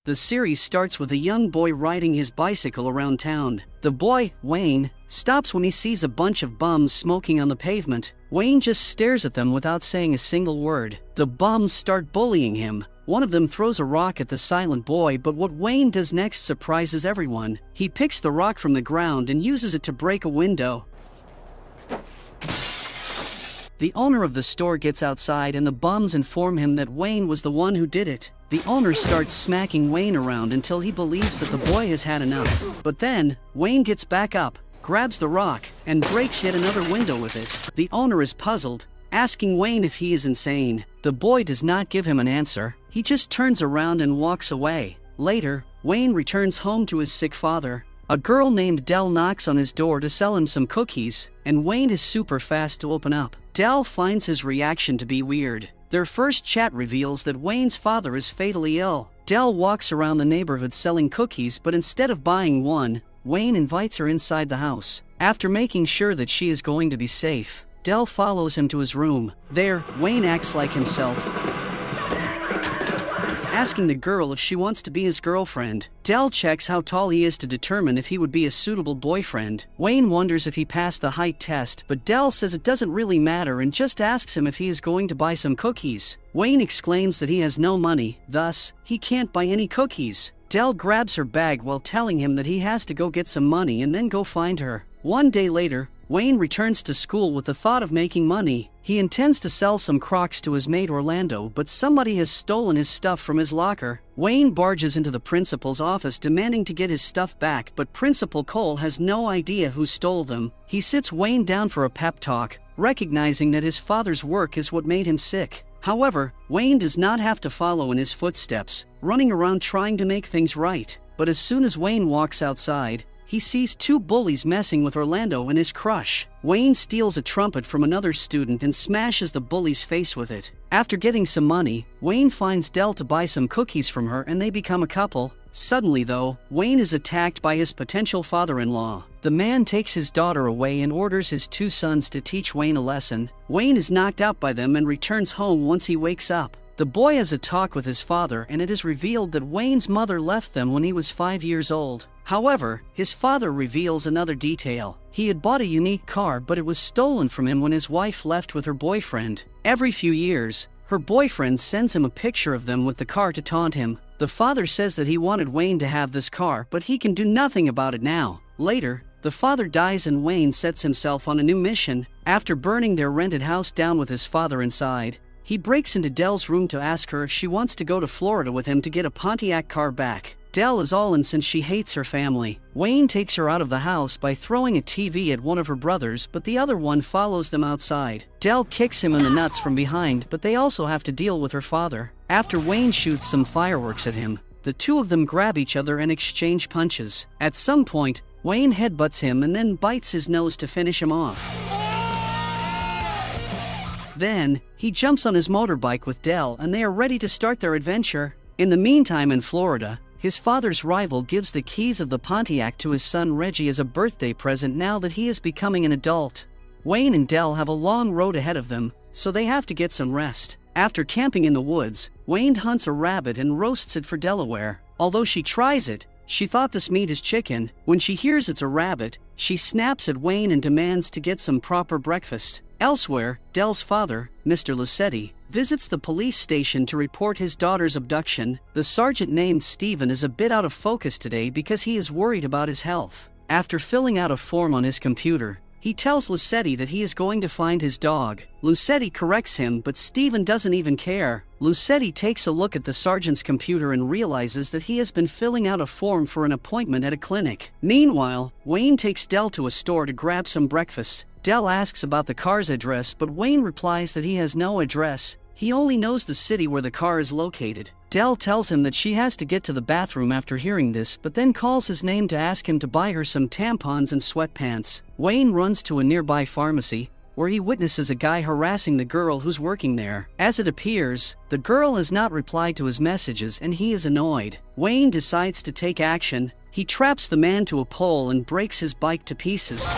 The series starts with a young boy riding his bicycle around town. The boy, Wayne, stops when he sees a bunch of bums smoking on the pavement. Wayne just stares at them without saying a single word. The bums start bullying him. One of them throws a rock at the silent boy, but what Wayne does next surprises everyone. He picks the rock from the ground and uses it to break a window. The owner of the store gets outside and the bums inform him that Wayne was the one who did it. The owner starts smacking Wayne around until he believes that the boy has had enough. But then, Wayne gets back up, grabs the rock, and breaks yet another window with it. The owner is puzzled, asking Wayne if he is insane. The boy does not give him an answer. He just turns around and walks away. Later, Wayne returns home to his sick father. A girl named Dell knocks on his door to sell him some cookies, and Wayne is super fast to open up. Dell finds his reaction to be weird. Their first chat reveals that Wayne's father is fatally ill. Dell walks around the neighborhood selling cookies, but instead of buying one, Wayne invites her inside the house. After making sure that she is going to be safe, Dell follows him to his room. There, Wayne acts like himself, asking the girl if she wants to be his girlfriend. Dell checks how tall he is to determine if he would be a suitable boyfriend. Wayne wonders if he passed the height test, but Dell says it doesn't really matter and just asks him if he is going to buy some cookies. Wayne exclaims that he has no money, thus, he can't buy any cookies. Dell grabs her bag while telling him that he has to go get some money and then go find her. One day later, Wayne returns to school with the thought of making money. He intends to sell some Crocs to his mate Orlando, but somebody has stolen his stuff from his locker. Wayne barges into the principal's office demanding to get his stuff back, but Principal Cole has no idea who stole them. He sits Wayne down for a pep talk, recognizing that his father's work is what made him sick. However, Wayne does not have to follow in his footsteps, running around trying to make things right. But as soon as Wayne walks outside, he sees two bullies messing with Orlando and his crush. Wayne steals a trumpet from another student and smashes the bully's face with it. After getting some money, Wayne finds Dell to buy some cookies from her and they become a couple. Suddenly though, Wayne is attacked by his potential father-in-law. The man takes his daughter away and orders his two sons to teach Wayne a lesson. Wayne is knocked out by them and returns home once he wakes up. The boy has a talk with his father and it is revealed that Wayne's mother left them when he was 5 years old. However, his father reveals another detail. He had bought a unique car, but it was stolen from him when his wife left with her boyfriend. Every few years, her boyfriend sends him a picture of them with the car to taunt him. The father says that he wanted Wayne to have this car, but he can do nothing about it now. Later, the father dies and Wayne sets himself on a new mission. After burning their rented house down with his father inside, he breaks into Dell's room to ask her if she wants to go to Florida with him to get a Pontiac car back. Dell is all in since she hates her family. Wayne takes her out of the house by throwing a TV at one of her brothers, but the other one follows them outside. Dell kicks him in the nuts from behind, but they also have to deal with her father. After Wayne shoots some fireworks at him, the two of them grab each other and exchange punches. At some point, Wayne headbutts him and then bites his nose to finish him off. Then, he jumps on his motorbike with Dell and they are ready to start their adventure. In the meantime in Florida, his father's rival gives the keys of the Pontiac to his son Reggie as a birthday present now that he is becoming an adult. Wayne and Dell have a long road ahead of them, so they have to get some rest. After camping in the woods, Wayne hunts a rabbit and roasts it for Delaware. Although she tries it, she thought this meat is chicken. When she hears it's a rabbit, she snaps at Wayne and demands to get some proper breakfast. Elsewhere, Dell's father, Mr. Lucetti, visits the police station to report his daughter's abduction. The sergeant named Steven is a bit out of focus today because he is worried about his health. After filling out a form on his computer, he tells Lucetti that he is going to find his dog. Lucetti corrects him, but Steven doesn't even care. Lucetti takes a look at the sergeant's computer and realizes that he has been filling out a form for an appointment at a clinic. Meanwhile, Wayne takes Dell to a store to grab some breakfast. Dell asks about the car's address, but Wayne replies that he has no address. He only knows the city where the car is located. Dell tells him that she has to get to the bathroom after hearing this, but then calls his name to ask him to buy her some tampons and sweatpants. Wayne runs to a nearby pharmacy, where he witnesses a guy harassing the girl who's working there. As it appears, the girl has not replied to his messages and he is annoyed. Wayne decides to take action. He traps the man to a pole and breaks his bike to pieces.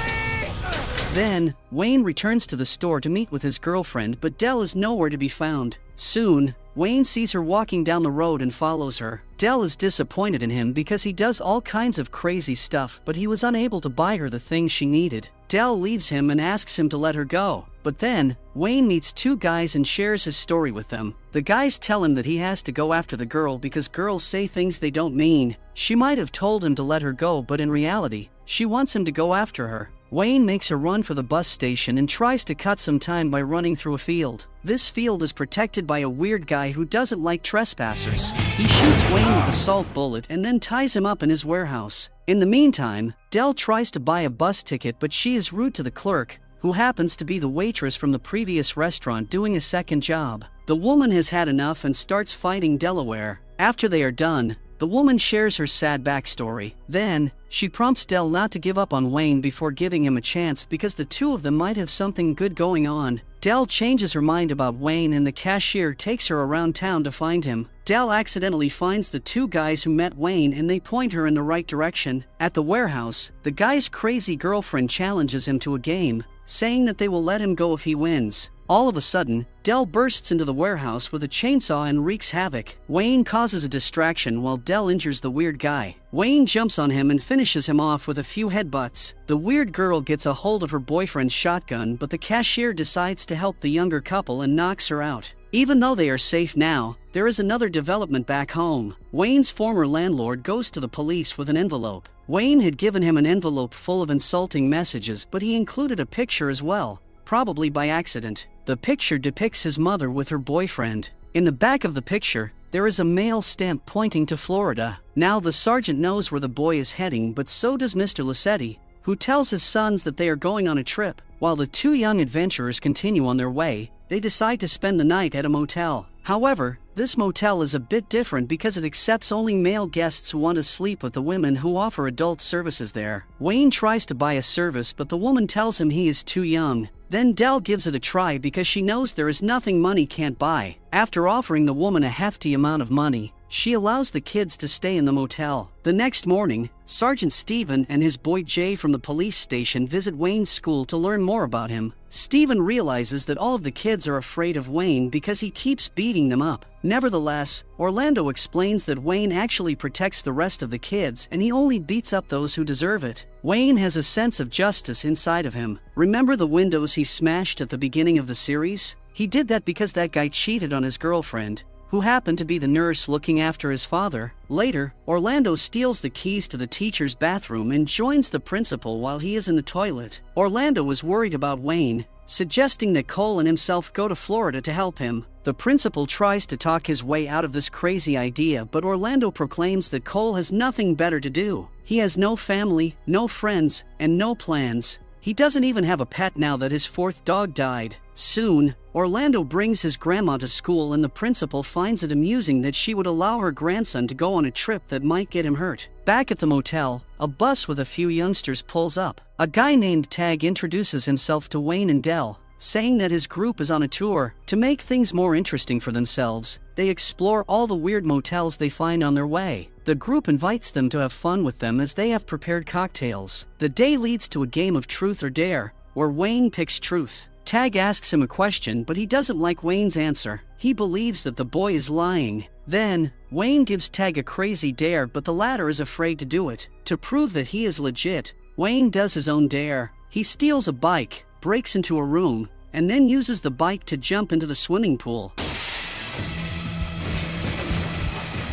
Then, Wayne returns to the store to meet with his girlfriend, but Dell is nowhere to be found. Soon, Wayne sees her walking down the road and follows her. Dell is disappointed in him because he does all kinds of crazy stuff, but he was unable to buy her the things she needed. Dell leaves him and asks him to let her go. But then, Wayne meets two guys and shares his story with them. The guys tell him that he has to go after the girl because girls say things they don't mean. She might have told him to let her go, but in reality, she wants him to go after her. Wayne makes a run for the bus station and tries to cut some time by running through a field. This field is protected by a weird guy who doesn't like trespassers. He shoots Wayne with a salt bullet and then ties him up in his warehouse. In the meantime, Dell tries to buy a bus ticket, but she is rude to the clerk, who happens to be the waitress from the previous restaurant doing a second job. The woman has had enough and starts fighting Delaware. After they are done, the woman shares her sad backstory. Then, she prompts Dell not to give up on Wayne before giving him a chance because the two of them might have something good going on. Dell changes her mind about Wayne and the cashier takes her around town to find him. Dell accidentally finds the two guys who met Wayne and they point her in the right direction. At the warehouse, the guy's crazy girlfriend challenges him to a game, saying that they will let him go if he wins. All of a sudden, Dell bursts into the warehouse with a chainsaw and wreaks havoc. Wayne causes a distraction while Dell injures the weird guy. Wayne jumps on him and finishes him off with a few headbutts. The weird girl gets a hold of her boyfriend's shotgun, but the cashier decides to help the younger couple and knocks her out. Even though they are safe now, there is another development back home. Wayne's former landlord goes to the police with an envelope. Wayne had given him an envelope full of insulting messages, but he included a picture as well, probably by accident. The picture depicts his mother with her boyfriend. In the back of the picture, there is a mail stamp pointing to Florida. Now the sergeant knows where the boy is heading, but so does Mr. Lassetti, who tells his sons that they are going on a trip. While the two young adventurers continue on their way, they decide to spend the night at a motel. However, this motel is a bit different because it accepts only male guests who want to sleep with the women who offer adult services there. Wayne tries to buy a service, but the woman tells him he is too young. Then Dell gives it a try because she knows there is nothing money can't buy. After offering the woman a hefty amount of money, she allows the kids to stay in the motel. The next morning, Sergeant Steven and his boy Jay from the police station visit Wayne's school to learn more about him. Steven realizes that all of the kids are afraid of Wayne because he keeps beating them up. Nevertheless, Orlando explains that Wayne actually protects the rest of the kids and he only beats up those who deserve it. Wayne has a sense of justice inside of him. Remember the windows he smashed at the beginning of the series? He did that because that guy cheated on his girlfriend, who happened to be the nurse looking after his father. Later, Orlando steals the keys to the teacher's bathroom and joins the principal while he is in the toilet. Orlando was worried about Wayne, suggesting that Cole and himself go to Florida to help him. The principal tries to talk his way out of this crazy idea, but Orlando proclaims that Cole has nothing better to do. He has no family, no friends, and no plans. He doesn't even have a pet now that his fourth dog died. Soon, Orlando brings his grandma to school and the principal finds it amusing that she would allow her grandson to go on a trip that might get him hurt. Back at the motel, a bus with a few youngsters pulls up. A guy named Tag introduces himself to Wayne and Dell, saying that his group is on a tour. To make things more interesting for themselves, they explore all the weird motels they find on their way. The group invites them to have fun with them as they have prepared cocktails. The day leads to a game of truth or dare, where Wayne picks truth. Tag asks him a question, but he doesn't like Wayne's answer. He believes that the boy is lying. Then, Wayne gives Tag a crazy dare, but the latter is afraid to do it. To prove that he is legit, Wayne does his own dare. He steals a bike, breaks into a room, and then uses the bike to jump into the swimming pool.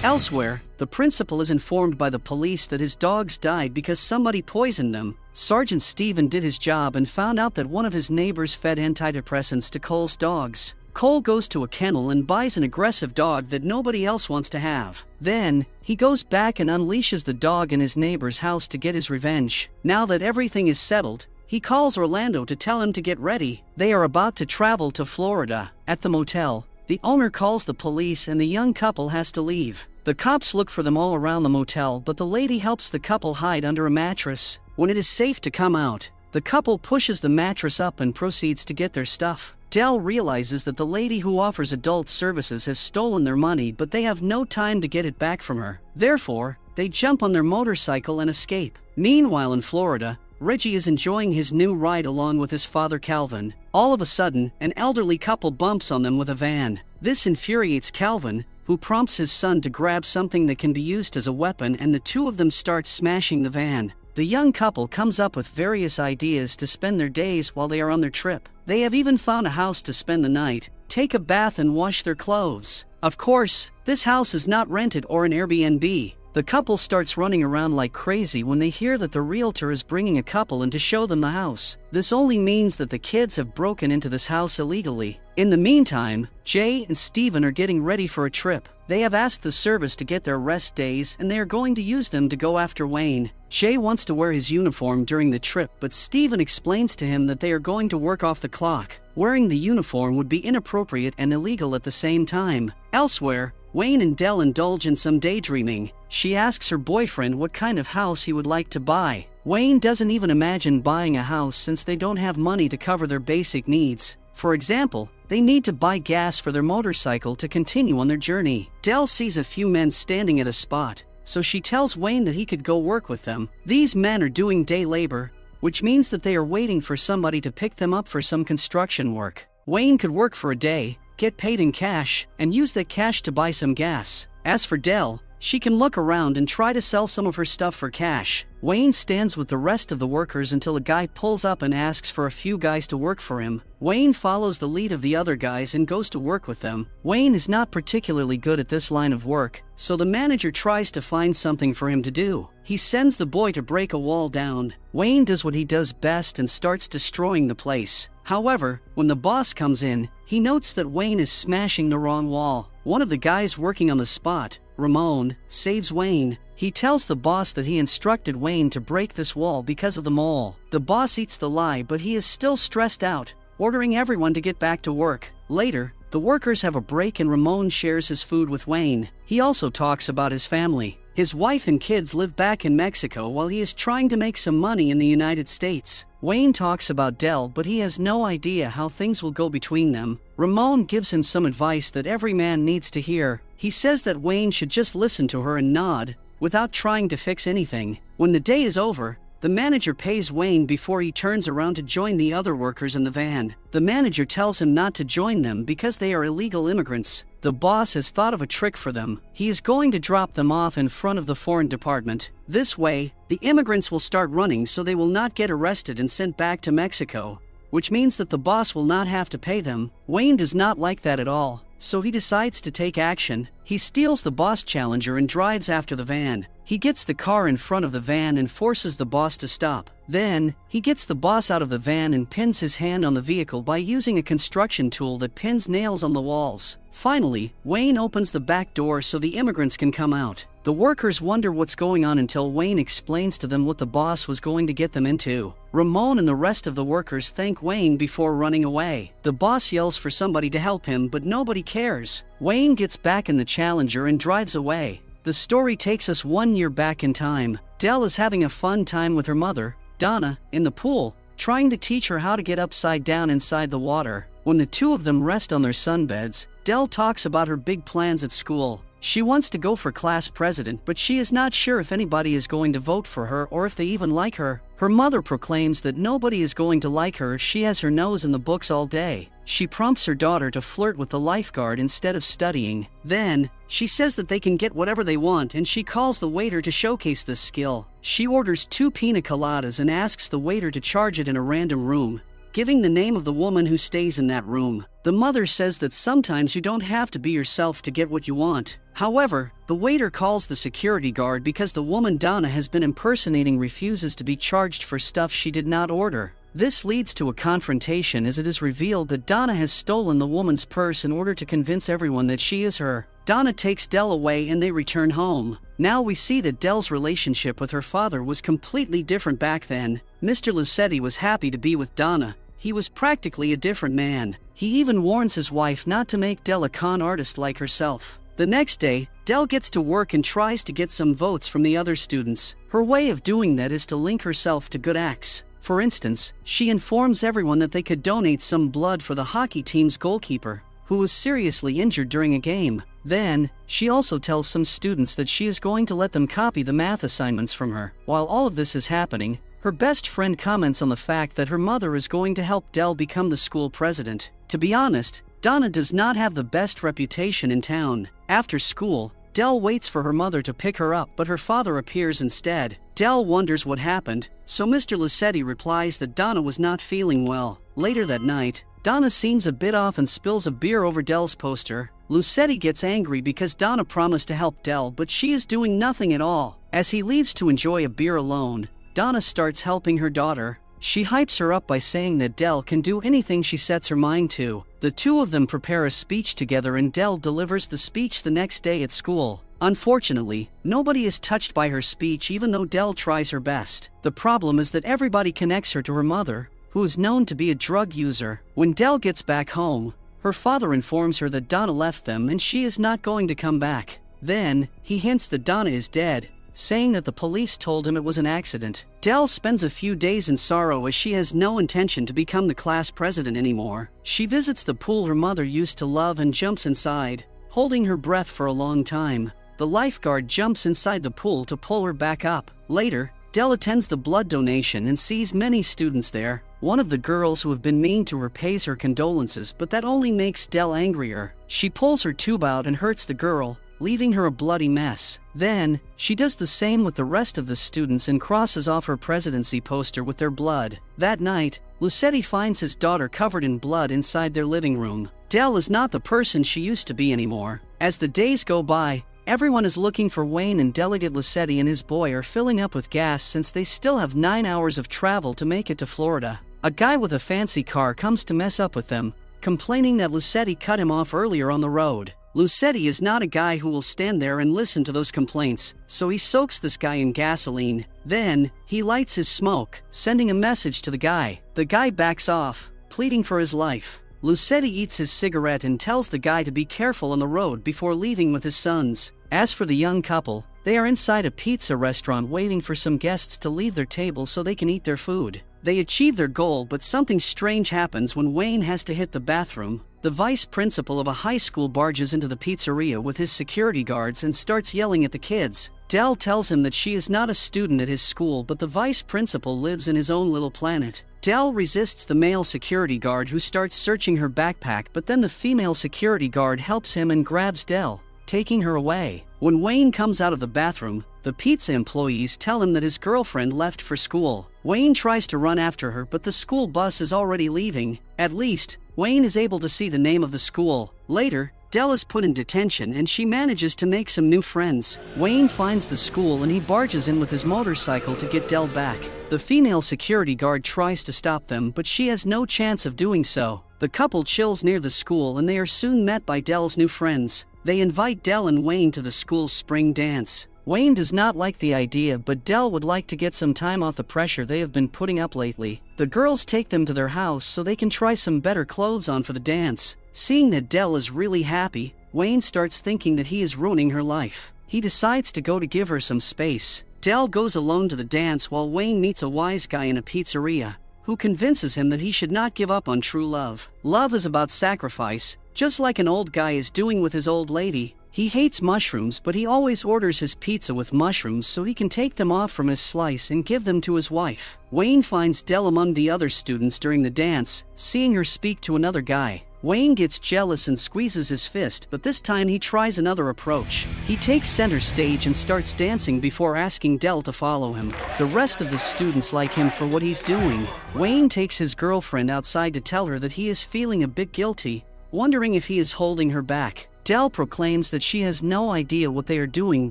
Elsewhere, the principal is informed by the police that his dogs died because somebody poisoned them. Sergeant Steven did his job and found out that one of his neighbors fed antidepressants to Cole's dogs. Cole goes to a kennel and buys an aggressive dog that nobody else wants to have. Then, he goes back and unleashes the dog in his neighbor's house to get his revenge. Now that everything is settled, he calls Orlando to tell him to get ready. They are about to travel to Florida. At the motel, the owner calls the police and the young couple has to leave. The cops look for them all around the motel, but the lady helps the couple hide under a mattress. When it is safe to come out, the couple pushes the mattress up and proceeds to get their stuff. Dell realizes that the lady who offers adult services has stolen their money, but they have no time to get it back from her. Therefore, they jump on their motorcycle and escape. Meanwhile in Florida, Reggie is enjoying his new ride along with his father Calvin. All of a sudden, an elderly couple bumps on them with a van. This infuriates Calvin, who prompts his son to grab something that can be used as a weapon, and the two of them start smashing the van. The young couple comes up with various ideas to spend their days while they are on their trip. They have even found a house to spend the night, take a bath and wash their clothes. Of course, this house is not rented or an Airbnb. The couple starts running around like crazy when they hear that the realtor is bringing a couple in to show them the house. This only means that the kids have broken into this house illegally. In the meantime, Jay and Steven are getting ready for a trip. They have asked the service to get their rest days, and they are going to use them to go after Wayne. Jay wants to wear his uniform during the trip, but Steven explains to him that they are going to work off the clock. Wearing the uniform would be inappropriate and illegal at the same time. Elsewhere, Wayne and Dell indulge in some daydreaming. She asks her boyfriend what kind of house he would like to buy. Wayne doesn't even imagine buying a house since they don't have money to cover their basic needs. For example, they need to buy gas for their motorcycle to continue on their journey. Dell sees a few men standing at a spot, so she tells Wayne that he could go work with them. These men are doing day labor, which means that they are waiting for somebody to pick them up for some construction work. Wayne could work for a day, get paid in cash, and use that cash to buy some gas. As for Dell, she can look around and try to sell some of her stuff for cash. Wayne stands with the rest of the workers until a guy pulls up and asks for a few guys to work for him. Wayne follows the lead of the other guys and goes to work with them. Wayne is not particularly good at this line of work, so the manager tries to find something for him to do. He sends the boy to break a wall down. Wayne does what he does best and starts destroying the place. However, when the boss comes in, he notes that Wayne is smashing the wrong wall. One of the guys working on the spot, Ramon, saves Wayne. He tells the boss that he instructed Wayne to break this wall because of the mole. The boss eats the lie, but he is still stressed out, ordering everyone to get back to work. Later, the workers have a break and Ramon shares his food with Wayne. He also talks about his family. His wife and kids live back in Mexico while he is trying to make some money in the United States. Wayne talks about Dell, but he has no idea how things will go between them. Ramon gives him some advice that every man needs to hear. He says that Wayne should just listen to her and nod, without trying to fix anything. When the day is over, the manager pays Wayne before he turns around to join the other workers in the van. The manager tells him not to join them because they are illegal immigrants. The boss has thought of a trick for them. He is going to drop them off in front of the foreign department. This way, the immigrants will start running so they will not get arrested and sent back to Mexico, which means that the boss will not have to pay them. Wayne does not like that at all, so he decides to take action. He steals the boss Challenger and drives after the van. He gets the car in front of the van and forces the boss to stop. Then, he gets the boss out of the van and pins his hand on the vehicle by using a construction tool that pins nails on the walls. Finally, Wayne opens the back door so the immigrants can come out. The workers wonder what's going on until Wayne explains to them what the boss was going to get them into. Ramon and the rest of the workers thank Wayne before running away. The boss yells for somebody to help him, but nobody cares. Wayne gets back in the Challenger and drives away. The story takes us 1 year back in time. Dell is having a fun time with her mother, Donna, in the pool, trying to teach her how to get upside down inside the water. When the two of them rest on their sunbeds, Dell talks about her big plans at school. She wants to go for class president, but she is not sure if anybody is going to vote for her or if they even like her. Her mother proclaims that nobody is going to like her if she has her nose in the books all day. She prompts her daughter to flirt with the lifeguard instead of studying. Then, she says that they can get whatever they want, and she calls the waiter to showcase this skill. She orders 2 pina coladas and asks the waiter to charge it in a random room, giving the name of the woman who stays in that room. The mother says that sometimes you don't have to be yourself to get what you want. However, the waiter calls the security guard because the woman Donna has been impersonating refuses to be charged for stuff she did not order. This leads to a confrontation as it is revealed that Donna has stolen the woman's purse in order to convince everyone that she is her. Donna takes Dell away and they return home. Now we see that Dell's relationship with her father was completely different back then. Mr. Lucetti was happy to be with Donna. He was practically a different man. He even warns his wife not to make Dell a con artist like herself. The next day, Dell gets to work and tries to get some votes from the other students. Her way of doing that is to link herself to good acts. For instance, she informs everyone that they could donate some blood for the hockey team's goalkeeper, who was seriously injured during a game. Then, she also tells some students that she is going to let them copy the math assignments from her. While all of this is happening, her best friend comments on the fact that her mother is going to help Dell become the school president. To be honest, Donna does not have the best reputation in town. After school, Dell waits for her mother to pick her up, but her father appears instead. Dell wonders what happened, so Mr. Lucetti replies that Donna was not feeling well. Later that night, Donna seems a bit off and spills a beer over Dell's poster. Lucetti gets angry because Donna promised to help Dell, but she is doing nothing at all. As he leaves to enjoy a beer alone, Donna starts helping her daughter. She hypes her up by saying that Dell can do anything she sets her mind to. The two of them prepare a speech together and Dell delivers the speech the next day at school. Unfortunately, nobody is touched by her speech even though Dell tries her best. The problem is that everybody connects her to her mother, who is known to be a drug user. When Dell gets back home, her father informs her that Donna left them and she is not going to come back. Then, he hints that Donna is dead, saying that the police told him it was an accident. Dell spends a few days in sorrow as she has no intention to become the class president anymore. She visits the pool her mother used to love and jumps inside, holding her breath for a long time. The lifeguard jumps inside the pool to pull her back up. Later, Dell attends the blood donation and sees many students there. One of the girls who have been mean to her pays her condolences, but that only makes Dell angrier. She pulls her tube out and hurts the girl, leaving her a bloody mess. Then, she does the same with the rest of the students and crosses off her presidency poster with their blood. That night, Lucetti finds his daughter covered in blood inside their living room. Dell is not the person she used to be anymore. As the days go by, everyone is looking for Wayne, and Delegate Lucetti and his boy are filling up with gas since they still have 9 hours of travel to make it to Florida. A guy with a fancy car comes to mess up with them, complaining that Lucetti cut him off earlier on the road. Lucetti is not a guy who will stand there and listen to those complaints, so he soaks this guy in gasoline. Then, he lights his smoke, sending a message to the guy. The guy backs off, pleading for his life. Lucetti eats his cigarette and tells the guy to be careful on the road before leaving with his sons. As for the young couple, they are inside a pizza restaurant waiting for some guests to leave their table so they can eat their food. They achieve their goal, but something strange happens when Wayne has to hit the bathroom. The vice principal of a high school barges into the pizzeria with his security guards and starts yelling at the kids. Dell tells him that she is not a student at his school, but the vice principal lives in his own little planet. Dell resists the male security guard who starts searching her backpack, but then the female security guard helps him and grabs Dell, taking her away. When Wayne comes out of the bathroom, the pizza employees tell him that his girlfriend left for school. Wayne tries to run after her, but the school bus is already leaving. At least, Wayne is able to see the name of the school. Later, Dell is put in detention and she manages to make some new friends. Wayne finds the school and he barges in with his motorcycle to get Dell back. The female security guard tries to stop them, but she has no chance of doing so. The couple chills near the school and they are soon met by Dell's new friends. They invite Dell and Wayne to the school's spring dance. Wayne does not like the idea, but Dell would like to get some time off the pressure they have been putting up lately. The girls take them to their house so they can try some better clothes on for the dance. Seeing that Dell is really happy, Wayne starts thinking that he is ruining her life. He decides to go to give her some space. Dell goes alone to the dance while Wayne meets a wise guy in a pizzeria, who convinces him that he should not give up on true love. Love is about sacrifice, just like an old guy is doing with his old lady. He hates mushrooms, but he always orders his pizza with mushrooms so he can take them off from his slice and give them to his wife. Wayne finds Dell among the other students during the dance, seeing her speak to another guy. Wayne gets jealous and squeezes his fist, but this time he tries another approach. He takes center stage and starts dancing before asking Dell to follow him. The rest of the students like him for what he's doing. Wayne takes his girlfriend outside to tell her that he is feeling a bit guilty, wondering if he is holding her back. Dell proclaims that she has no idea what they are doing,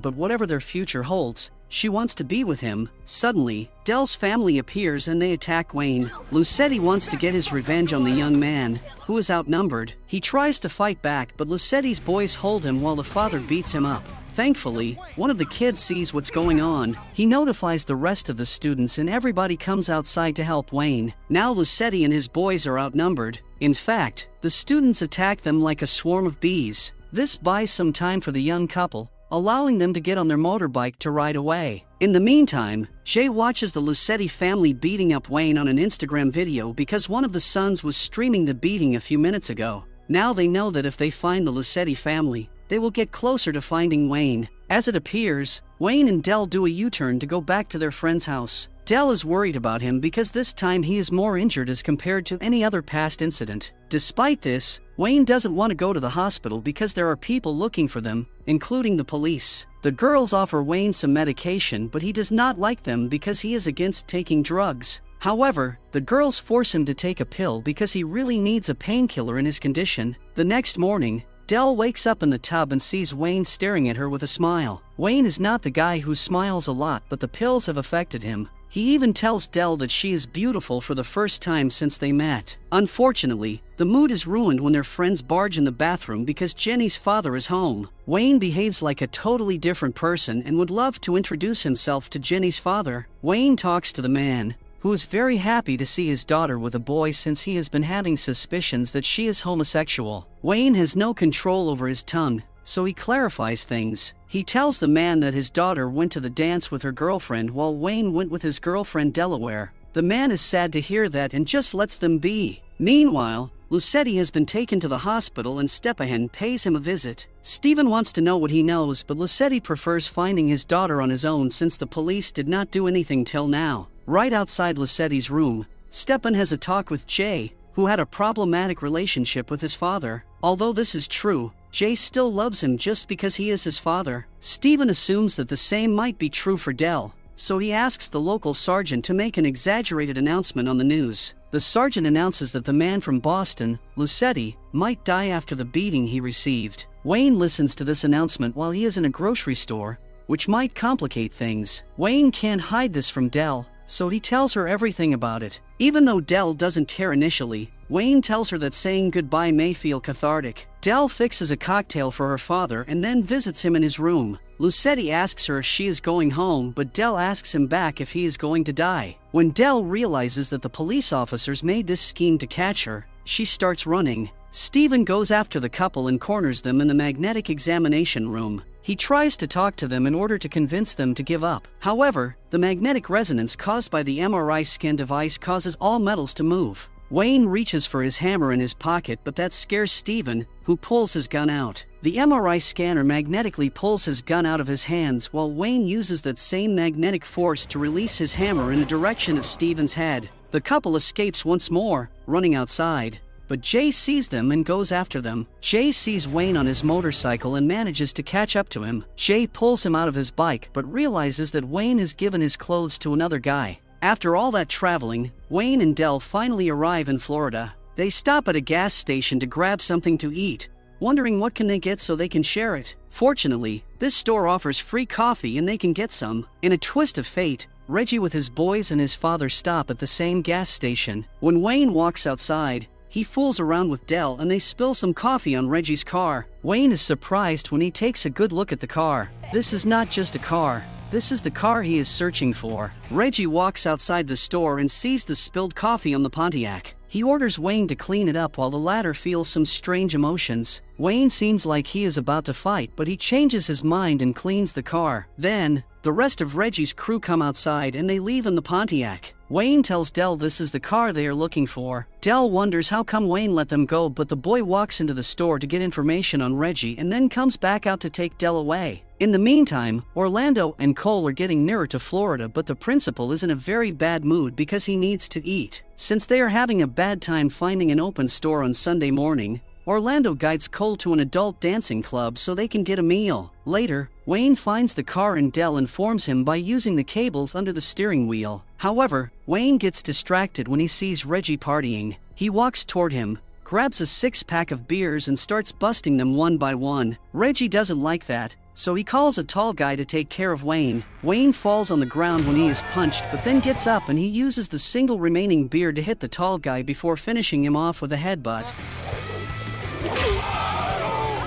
but whatever their future holds, she wants to be with him. Suddenly, Dell's family appears and they attack Wayne. Lucetti wants to get his revenge on the young man, who is outnumbered. He tries to fight back, but Lucetti's boys hold him while the father beats him up. Thankfully, one of the kids sees what's going on. He notifies the rest of the students and everybody comes outside to help Wayne. Now Lucetti and his boys are outnumbered. In fact, the students attack them like a swarm of bees. This buys some time for the young couple, allowing them to get on their motorbike to ride away. In the meantime, Jay watches the Lucetti family beating up Wayne on an Instagram video because one of the sons was streaming the beating a few minutes ago. Now they know that if they find the Lucetti family, they will get closer to finding Wayne. As it appears, Wayne and Dell do a U-turn to go back to their friend's house. Dell is worried about him because this time he is more injured as compared to any other past incident. Despite this, Wayne doesn't want to go to the hospital because there are people looking for them, including the police. The girls offer Wayne some medication, but he does not like them because he is against taking drugs. However, the girls force him to take a pill because he really needs a painkiller in his condition. The next morning, Dell wakes up in the tub and sees Wayne staring at her with a smile. Wayne is not the guy who smiles a lot, but the pills have affected him. He even tells Dell that she is beautiful for the first time since they met. Unfortunately, the mood is ruined when their friends barge in the bathroom because Jenny's father is home. Wayne behaves like a totally different person and would love to introduce himself to Jenny's father. Wayne talks to the man, who is very happy to see his daughter with a boy since he has been having suspicions that she is homosexual. Wayne has no control over his tongue, so he clarifies things. He tells the man that his daughter went to the dance with her girlfriend while Wayne went with his girlfriend Delaware. The man is sad to hear that and just lets them be. Meanwhile, Lucetti has been taken to the hospital and Stepahan pays him a visit. Steven wants to know what he knows, but Lucetti prefers finding his daughter on his own since the police did not do anything till now. Right outside Lucetti's room, Stepan has a talk with Jay, who had a problematic relationship with his father. Although this is true, Jay still loves him just because he is his father. Steven assumes that the same might be true for Dell, so he asks the local sergeant to make an exaggerated announcement on the news. The sergeant announces that the man from Boston, Lucetti, might die after the beating he received. Wayne listens to this announcement while he is in a grocery store, which might complicate things. Wayne can't hide this from Dell, so he tells her everything about it. Even though Dell doesn't care initially, Wayne tells her that saying goodbye may feel cathartic. Dell fixes a cocktail for her father and then visits him in his room. Lucetti asks her if she is going home, but Dell asks him back if he is going to die. When Dell realizes that the police officers made this scheme to catch her, she starts running. Steven goes after the couple and corners them in the magnetic examination room. He tries to talk to them in order to convince them to give up. However, the magnetic resonance caused by the MRI scan device causes all metals to move. Wayne reaches for his hammer in his pocket, but that scares Steven, who pulls his gun out. The MRI scanner magnetically pulls his gun out of his hands while Wayne uses that same magnetic force to release his hammer in the direction of Steven's head. The couple escapes once more, running outside, but Jay sees them and goes after them. Jay sees Wayne on his motorcycle and manages to catch up to him. Jay pulls him out of his bike but realizes that Wayne has given his clothes to another guy. After all that traveling, Wayne and Dell finally arrive in Florida. They stop at a gas station to grab something to eat, wondering what can they get so they can share it. Fortunately, this store offers free coffee and they can get some. In a twist of fate, Reggie with his boys and his father stop at the same gas station. When Wayne walks outside, he fools around with Dell and they spill some coffee on Reggie's car. Wayne is surprised when he takes a good look at the car. This is not just a car. This is the car he is searching for. Reggie walks outside the store and sees the spilled coffee on the Pontiac. He orders Wayne to clean it up while the latter feels some strange emotions. Wayne seems like he is about to fight, but he changes his mind and cleans the car. Then, the rest of Reggie's crew come outside and they leave in the Pontiac. Wayne tells Dell this is the car they are looking for. Dell wonders how come Wayne let them go, but the boy walks into the store to get information on Reggie and then comes back out to take Dell away. In the meantime, Orlando and Cole are getting nearer to Florida, but the principal is in a very bad mood because he needs to eat. Since they are having a bad time finding an open store on Sunday morning, Orlando guides Cole to an adult dancing club so they can get a meal. Later, Wayne finds the car and Dell informs him by using the cables under the steering wheel. However, Wayne gets distracted when he sees Reggie partying. He walks toward him, grabs a six-pack of beers and starts busting them one by one. Reggie doesn't like that, so he calls a tall guy to take care of Wayne. Wayne falls on the ground when he is punched, but then gets up and he uses the single remaining beer to hit the tall guy before finishing him off with a headbutt.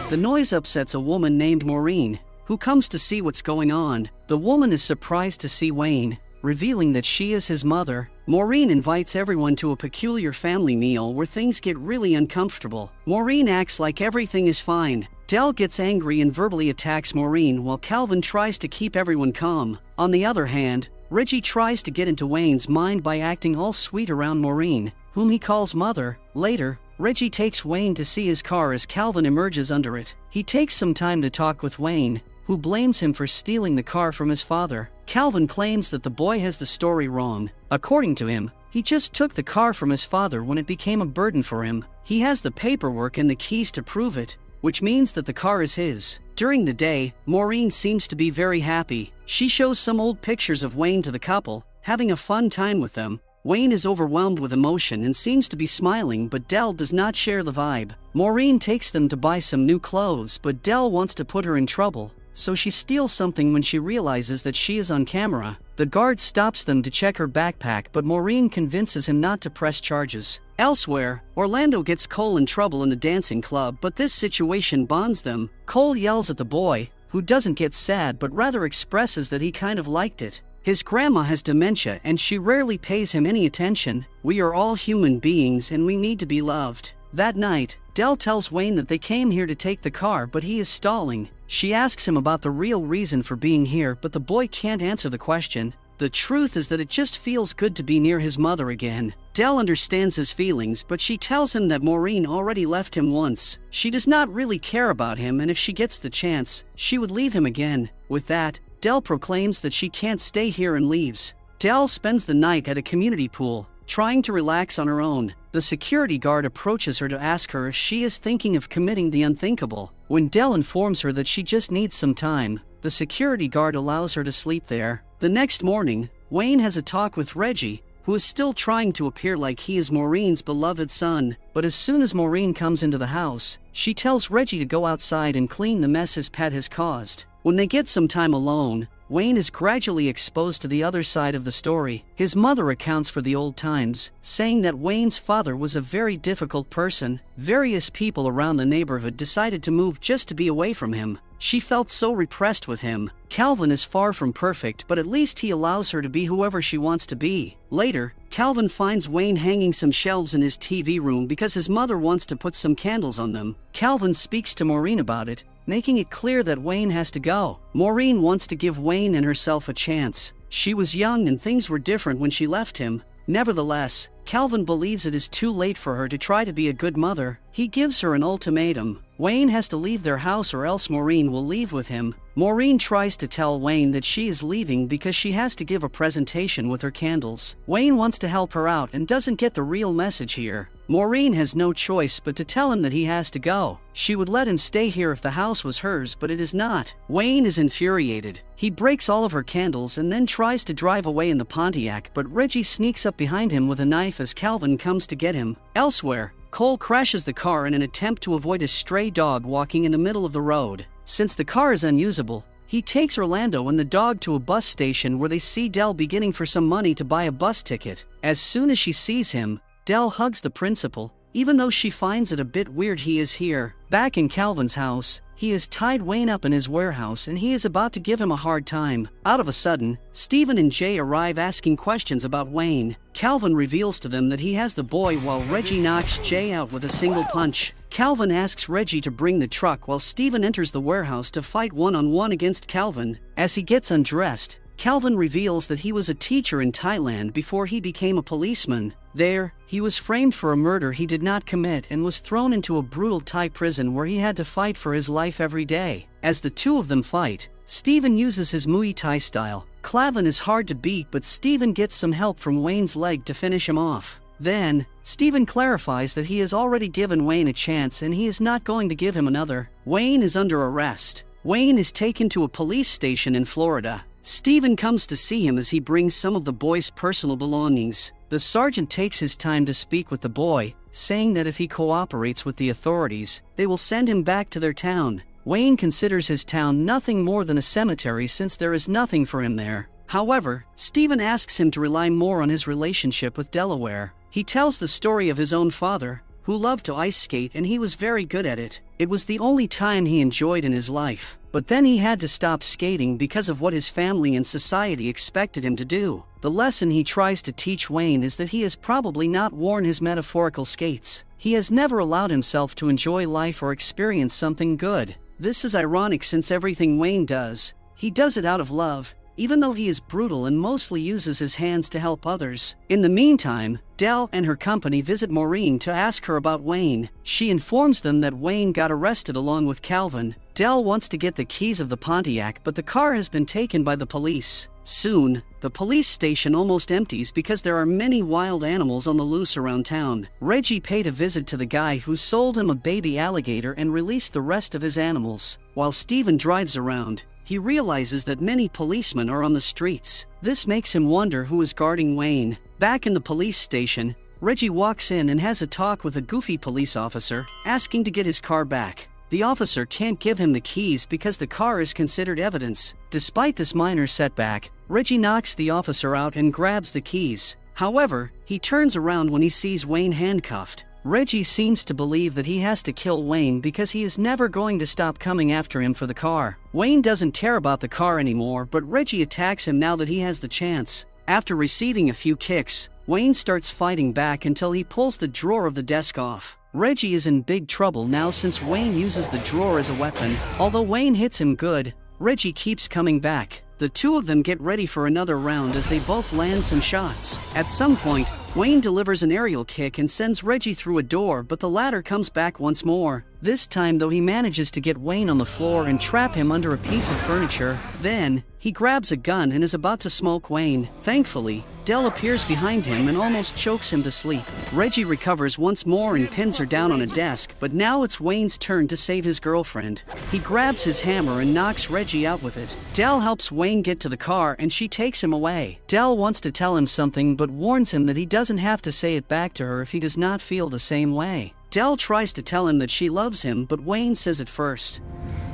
The noise upsets a woman named Maureen, who comes to see what's going on. The woman is surprised to see Wayne, revealing that she is his mother. Maureen invites everyone to a peculiar family meal where things get really uncomfortable. Maureen acts like everything is fine. Dell gets angry and verbally attacks Maureen while Calvin tries to keep everyone calm. On the other hand, Reggie tries to get into Wayne's mind by acting all sweet around Maureen, whom he calls mother. Later, Reggie takes Wayne to see his car as Calvin emerges under it. He takes some time to talk with Wayne, who blames him for stealing the car from his father. Calvin claims that the boy has the story wrong. According to him, he just took the car from his father when it became a burden for him. He has the paperwork and the keys to prove it, which means that the car is his. During the day, Maureen seems to be very happy. She shows some old pictures of Wayne to the couple, having a fun time with them. Wayne is overwhelmed with emotion and seems to be smiling, but Dell does not share the vibe. Maureen takes them to buy some new clothes, but Dell wants to put her in trouble, so she steals something when she realizes that she is on camera. The guard stops them to check her backpack, but Maureen convinces him not to press charges. Elsewhere, Orlando gets Cole in trouble in the dancing club, but this situation bonds them. Cole yells at the boy, who doesn't get sad but rather expresses that he kind of liked it. His grandma has dementia and she rarely pays him any attention. We are all human beings and we need to be loved. That night, Dell tells Wayne that they came here to take the car, but he is stalling. She asks him about the real reason for being here, but the boy can't answer the question. The truth is that it just feels good to be near his mother again. Dell understands his feelings, but she tells him that Maureen already left him once. She does not really care about him, and if she gets the chance, she would leave him again. With that, Dell proclaims that she can't stay here and leaves. Dell spends the night at a community pool, trying to relax on her own. The security guard approaches her to ask her if she is thinking of committing the unthinkable. When Dell informs her that she just needs some time, the security guard allows her to sleep there. The next morning, Wayne has a talk with Reggie, who is still trying to appear like he is Maureen's beloved son. But as soon as Maureen comes into the house, she tells Reggie to go outside and clean the mess his pet has caused. When they get some time alone, Wayne is gradually exposed to the other side of the story. His mother recounts for the old times, saying that Wayne's father was a very difficult person. Various people around the neighborhood decided to move just to be away from him. She felt so repressed with him. Calvin is far from perfect, but at least he allows her to be whoever she wants to be. Later, Calvin finds Wayne hanging some shelves in his TV room because his mother wants to put some candles on them. Calvin speaks to Maureen about it, making it clear that Wayne has to go. Maureen wants to give Wayne and herself a chance. She was young and things were different when she left him. Nevertheless, Calvin believes it is too late for her to try to be a good mother. He gives her an ultimatum. Wayne has to leave their house or else Maureen will leave with him. Maureen tries to tell Wayne that she is leaving because she has to give a presentation with her candles. Wayne wants to help her out and doesn't get the real message here. Maureen has no choice but to tell him that he has to go. She would let him stay here if the house was hers, but it is not. Wayne is infuriated. He breaks all of her candles and then tries to drive away in the Pontiac, but Reggie sneaks up behind him with a knife as Calvin comes to get him. Elsewhere, Cole crashes the car in an attempt to avoid a stray dog walking in the middle of the road. Since the car is unusable, he takes Orlando and the dog to a bus station where they see Dell beginning for some money to buy a bus ticket. As soon as she sees him, Dell hugs the principal, even though she finds it a bit weird he is here. Back in Calvin's house, he has tied Wayne up in his warehouse and he is about to give him a hard time. Out of a sudden, Stephen and Jay arrive asking questions about Wayne. Calvin reveals to them that he has the boy while Reggie knocks Jay out with a single punch. Calvin asks Reggie to bring the truck while Stephen enters the warehouse to fight one-on-one against Calvin. As he gets undressed, Calvin reveals that he was a teacher in Thailand before he became a policeman. There, he was framed for a murder he did not commit and was thrown into a brutal Thai prison where he had to fight for his life every day. As the two of them fight, Stephen uses his Muay Thai style. Calvin is hard to beat, but Stephen gets some help from Wayne's leg to finish him off. Then, Stephen clarifies that he has already given Wayne a chance and he is not going to give him another. Wayne is under arrest. Wayne is taken to a police station in Florida. Stephen comes to see him as he brings some of the boy's personal belongings. The sergeant takes his time to speak with the boy, saying that if he cooperates with the authorities, they will send him back to their town. Wayne considers his town nothing more than a cemetery since there is nothing for him there. However, Stephen asks him to rely more on his relationship with Delaware. He tells the story of his own father, who loved to ice skate and he was very good at it. It was the only time he enjoyed in his life. But then he had to stop skating because of what his family and society expected him to do. The lesson he tries to teach Wayne is that he has probably not worn his metaphorical skates. He has never allowed himself to enjoy life or experience something good. This is ironic since everything Wayne does, he does it out of love, even though he is brutal and mostly uses his hands to help others. In the meantime, Dell and her company visit Maureen to ask her about Wayne. She informs them that Wayne got arrested along with Calvin. Dell wants to get the keys of the Pontiac, but the car has been taken by the police. Soon, the police station almost empties because there are many wild animals on the loose around town. Reggie paid a visit to the guy who sold him a baby alligator and released the rest of his animals. While Steven drives around, he realizes that many policemen are on the streets. This makes him wonder who is guarding Wayne. Back in the police station, Reggie walks in and has a talk with a goofy police officer, asking to get his car back. The officer can't give him the keys because the car is considered evidence. Despite this minor setback, Reggie knocks the officer out and grabs the keys. However, he turns around when he sees Wayne handcuffed. Reggie seems to believe that he has to kill Wayne because he is never going to stop coming after him for the car. Wayne doesn't care about the car anymore, but Reggie attacks him now that he has the chance. After receiving a few kicks, Wayne starts fighting back until he pulls the drawer of the desk off. Reggie is in big trouble now since Wayne uses the drawer as a weapon. Although Wayne hits him good, Reggie keeps coming back. The two of them get ready for another round as they both land some shots. At some point, Wayne delivers an aerial kick and sends Reggie through a door, but the latter comes back once more. This time though, he manages to get Wayne on the floor and trap him under a piece of furniture. Then, he grabs a gun and is about to smoke Wayne. Thankfully, Dell appears behind him and almost chokes him to sleep. Reggie recovers once more and pins her down on a desk, but now it's Wayne's turn to save his girlfriend. He grabs his hammer and knocks Reggie out with it. Dell helps Wayne get to the car and she takes him away. Dell wants to tell him something but warns him that he doesn't have to say it back to her if he does not feel the same way. Dell tries to tell him that she loves him, but Wayne says it first.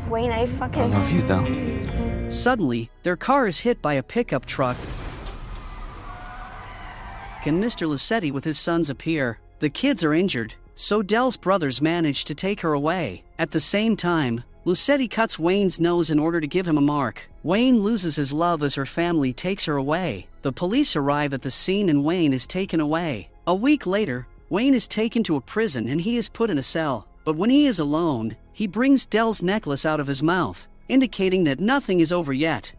Wayne, I love you, Dell. Suddenly, their car is hit by a pickup truck and Mr. Lucetti with his sons appear. The kids are injured, so Dell's brothers manage to take her away. At the same time, Lucetti cuts Wayne's nose in order to give him a mark. Wayne loses his love as her family takes her away. The police arrive at the scene and Wayne is taken away. A week later, Wayne is taken to a prison and he is put in a cell. But when he is alone, he brings Dell's necklace out of his mouth, indicating that nothing is over yet.